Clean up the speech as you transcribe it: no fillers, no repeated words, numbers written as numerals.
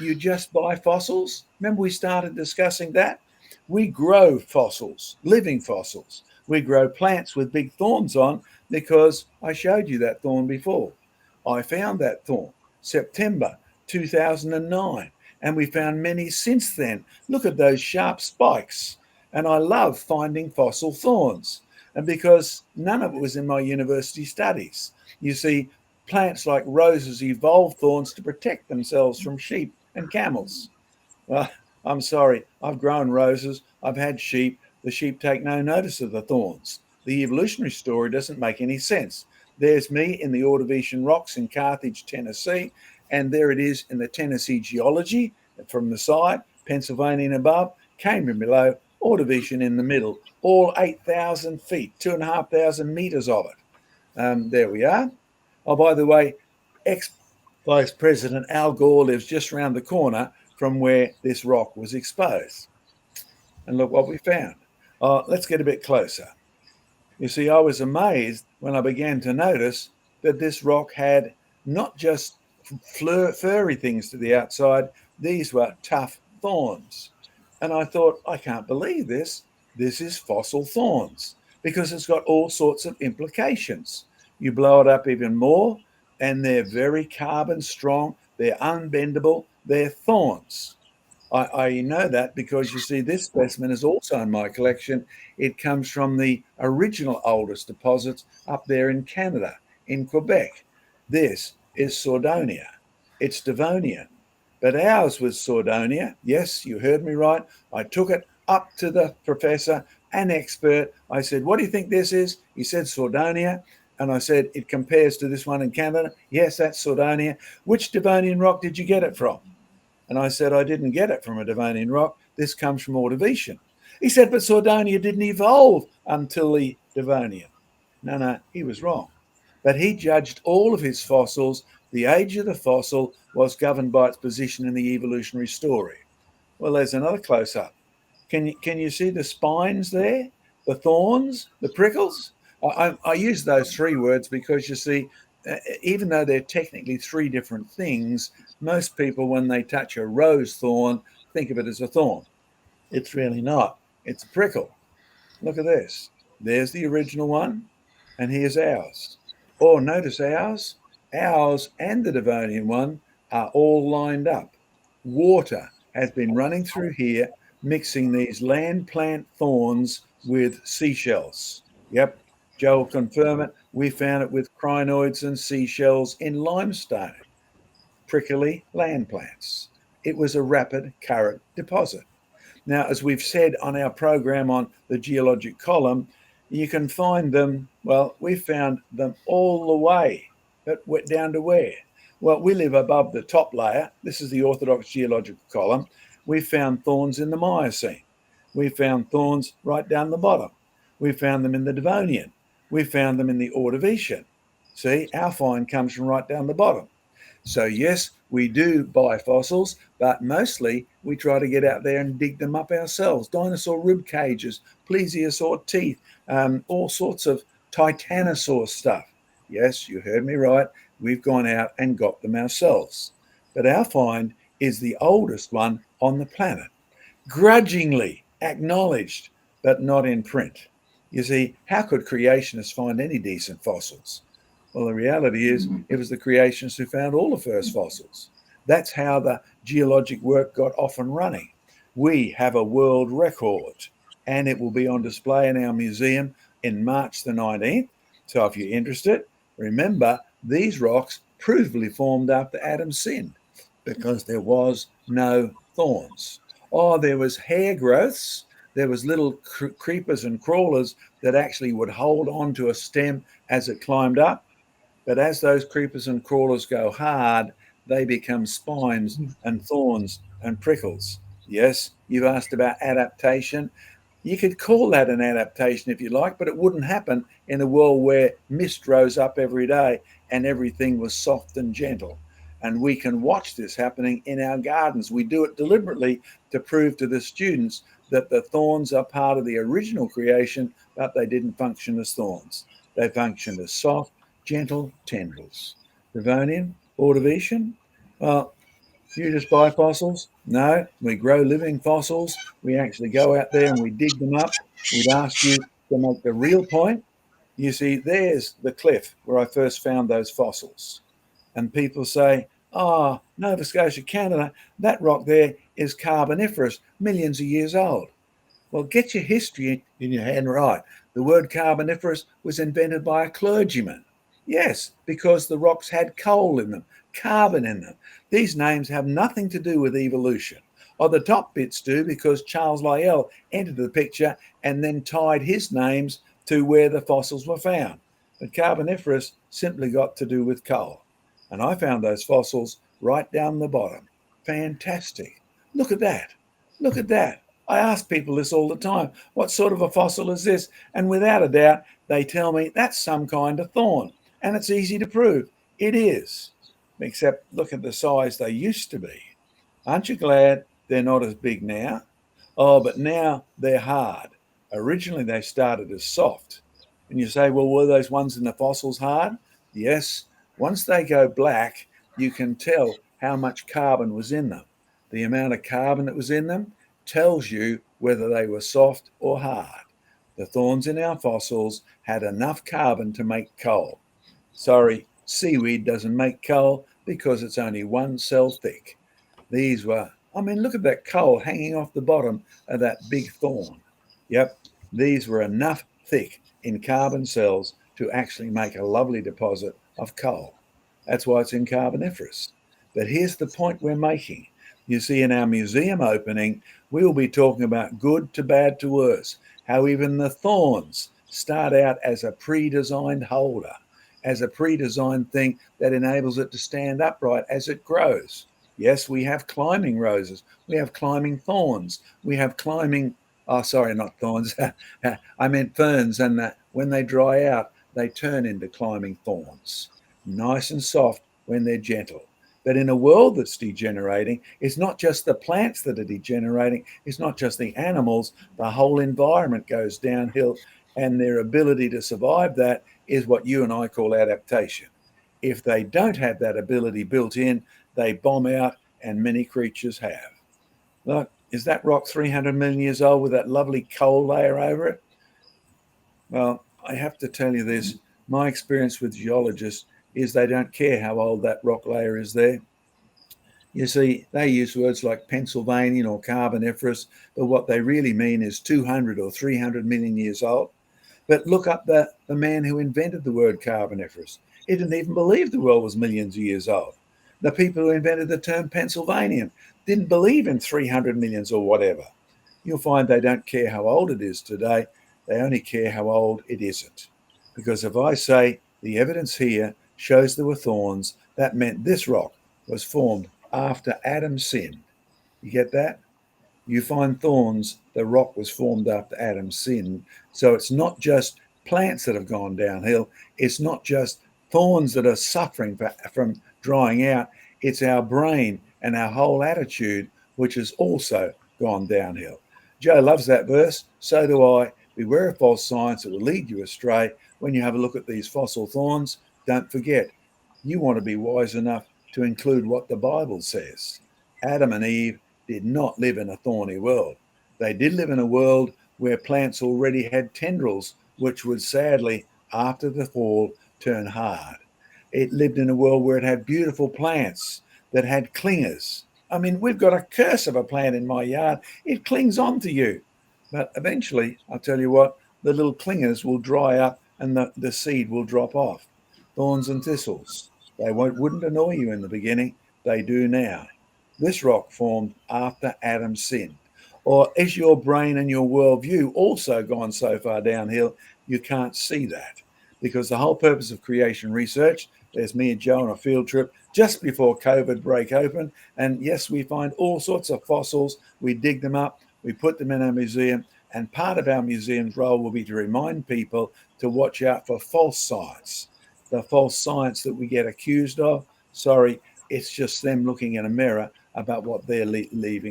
you just buy fossils? Remember we started discussing that? We grow fossils, living fossils. We grow plants with big thorns on because I showed you that thorn before. I found that thorn September 2009, and we found many since then. Look at those sharp spikes. And I love finding fossil thorns. And because none of it was in my university studies. You see, plants like roses evolve thorns to protect themselves from sheep and camels. Well, I'm sorry, I've grown roses, I've had sheep. The sheep take no notice of the thorns. The evolutionary story doesn't make any sense. There's me in the Ordovician rocks in Carthage, Tennessee, and there it is in the Tennessee geology from the side, Pennsylvania above, Cambrian below, Ordovician in the middle, all 8,000 feet, 2,500 meters of it. There we are. Oh, by the way, ex-Vice President Al Gore lives just around the corner from where this rock was exposed. And look what we found. Let's get a bit closer. You see, I was amazed when I began to notice that this rock had not just furry things to the outside, these were tough thorns. And I thought, I can't believe this. This is fossil thorns because it's got all sorts of implications. You blow it up even more, and they're very carbon strong, they're unbendable, they're thorns. I know that because you see, this specimen is also in my collection. It comes from the original oldest deposits up there in Canada, in Quebec. This is Sordonia. It's Devonian. But ours was Sordonia. Yes, you heard me right. I took it up to the professor, an expert. I said, what do you think this is? He said, Sordonia. And I said, it compares to this one in Canada. Yes, that's Sordonia. Which Devonian rock did you get it from? And I said, I didn't get it from a Devonian rock. This comes from Ordovician. He said, but Sordonia didn't evolve until the Devonian. No, he was wrong. But he judged all of his fossils. The age of the fossil was governed by its position in the evolutionary story. Well, there's another close-up. Can you see the spines there? The thorns, the prickles? I use those three words because, you see, even though they're technically three different things, most people, when they touch a rose thorn, think of it as a thorn. It's really not. It's a prickle. Look at this. There's the original one, and here's ours. Oh, notice ours. Ours and the Devonian one are all lined up. Water has been running through here, mixing these land plant thorns with seashells. Yep, Joe will confirm it. We found it with crinoids and seashells in limestone, prickly land plants. It was a rapid current deposit. Now, as we've said on our program on the geologic column, you can find them, well, we found them all the way, but down to where? Well, we live above the top layer. This is the orthodox geological column. We found thorns in the Miocene. We found thorns right down the bottom. We found them in the Devonian. We found them in the Ordovician. See, our find comes from right down the bottom. So yes, we do buy fossils, but mostly we try to get out there and dig them up ourselves. Dinosaur rib cages, plesiosaur teeth, all sorts of titanosaur stuff. Yes, you heard me right. We've gone out and got them ourselves. But our find is the oldest one on the planet, grudgingly acknowledged, but not in print. You see, how could creationists find any decent fossils? Well, the reality is it was the creationists who found all the first fossils. That's how the geologic work got off and running. We have a world record, and it will be on display in our museum in March the 19th. So if you're interested, remember, these rocks provably formed after Adam sinned because there was no thorns. Oh, there was hair growths. There was little creepers and crawlers that actually would hold on to a stem as it climbed up. But as those creepers and crawlers go hard, they become spines and thorns and prickles. Yes, you've asked about adaptation. You could call that an adaptation if you like, but it wouldn't happen in a world where mist rose up every day and everything was soft and gentle. And we can watch this happening in our gardens. We do it deliberately to prove to the students that the thorns are part of the original creation, but they didn't function as thorns. They functioned as soft, gentle tendrils. Devonian, Ordovician, well, You just buy fossils? No, we grow living fossils. We actually go out there and we dig them up. We'd ask you to make the real point. You see, there's the cliff where I first found those fossils. And people say, oh, Nova Scotia, Canada, that rock there is Carboniferous, millions of years old. Well, get your history in your hand right. The word Carboniferous was invented by a clergyman. Yes, because the rocks had coal in them, carbon in them. These names have nothing to do with evolution. Or the top bits do, because Charles Lyell entered the picture and then tied his names to where the fossils were found. But Carboniferous simply got to do with coal. And I found those fossils right down the bottom. Fantastic. Look at that. Look at that. I ask people this all the time. What sort of a fossil is this? And without a doubt, they tell me that's some kind of thorn. And it's easy to prove. It is. Except look at the size they used to be. Aren't you glad they're not as big now? Oh, but now they're hard. Originally, they started as soft. And you say, well, were those ones in the fossils hard? Yes. Once they go black, you can tell how much carbon was in them. The amount of carbon that was in them tells you whether they were soft or hard. The thorns in our fossils had enough carbon to make coal. Sorry, seaweed doesn't make coal because it's only one cell thick. These were, look at that coal hanging off the bottom of that big thorn. Yep, these were enough thick in carbon cells to actually make a lovely deposit of coal. That's why it's in Carboniferous. But here's the point we're making. You see, in our museum opening, we will be talking about good to bad to worse, how even the thorns start out as a pre-designed holder, as a pre-designed thing that enables it to stand upright as it grows. Yes, we have climbing roses, we have climbing thorns, we have climbing, oh, sorry, not thorns, I meant ferns, and when they dry out, they turn into climbing thorns. Nice and soft when they're gentle. But in a world that's degenerating, it's not just the plants that are degenerating, it's not just the animals, the whole environment goes downhill, and their ability to survive that is what you and I call adaptation. If they don't have that ability built in, they bomb out, and many creatures have. Look, is that rock 300 million years old with that lovely coal layer over it? Well, I have to tell you this. My experience with geologists is they don't care how old that rock layer is there. You see, they use words like Pennsylvanian or Carboniferous, but what they really mean is 200 or 300 million years old. But look up the man who invented the word Carboniferous. He didn't even believe the world was millions of years old. The people who invented the term Pennsylvanian didn't believe in 300 millions or whatever. You'll find they don't care how old it is today. They only care how old it isn't. Because if I say the evidence here shows there were thorns, that meant this rock was formed after Adam sinned. You get that? You find thorns, the rock was formed after Adam sinned. So it's not just plants that have gone downhill. It's not just thorns that are suffering from drying out. It's our brain and our whole attitude, which has also gone downhill. Joe loves that verse. So do I. Beware of false science that will lead you astray. When you have a look at these fossil thorns, don't forget, you want to be wise enough to include what the Bible says. Adam and Eve did not live in a thorny world. They did live in a world where plants already had tendrils, which would sadly, after the fall, turn hard. It lived in a world where it had beautiful plants that had clingers. We've got a curse of a plant in my yard. It clings on to you. But eventually, I'll tell you what, the little clingers will dry up and the seed will drop off. Thorns and thistles. They wouldn't annoy you in the beginning. They do now. This rock formed after Adam sinned. Or is your brain and your worldview also gone so far downhill you can't see that? Because the whole purpose of creation research, there's me and Joe on a field trip just before COVID break open. And yes, we find all sorts of fossils. We dig them up. We put them in our museum. And part of our museum's role will be to remind people to watch out for false science. The false science that we get accused of, sorry, it's just them looking in a mirror about what they're leaving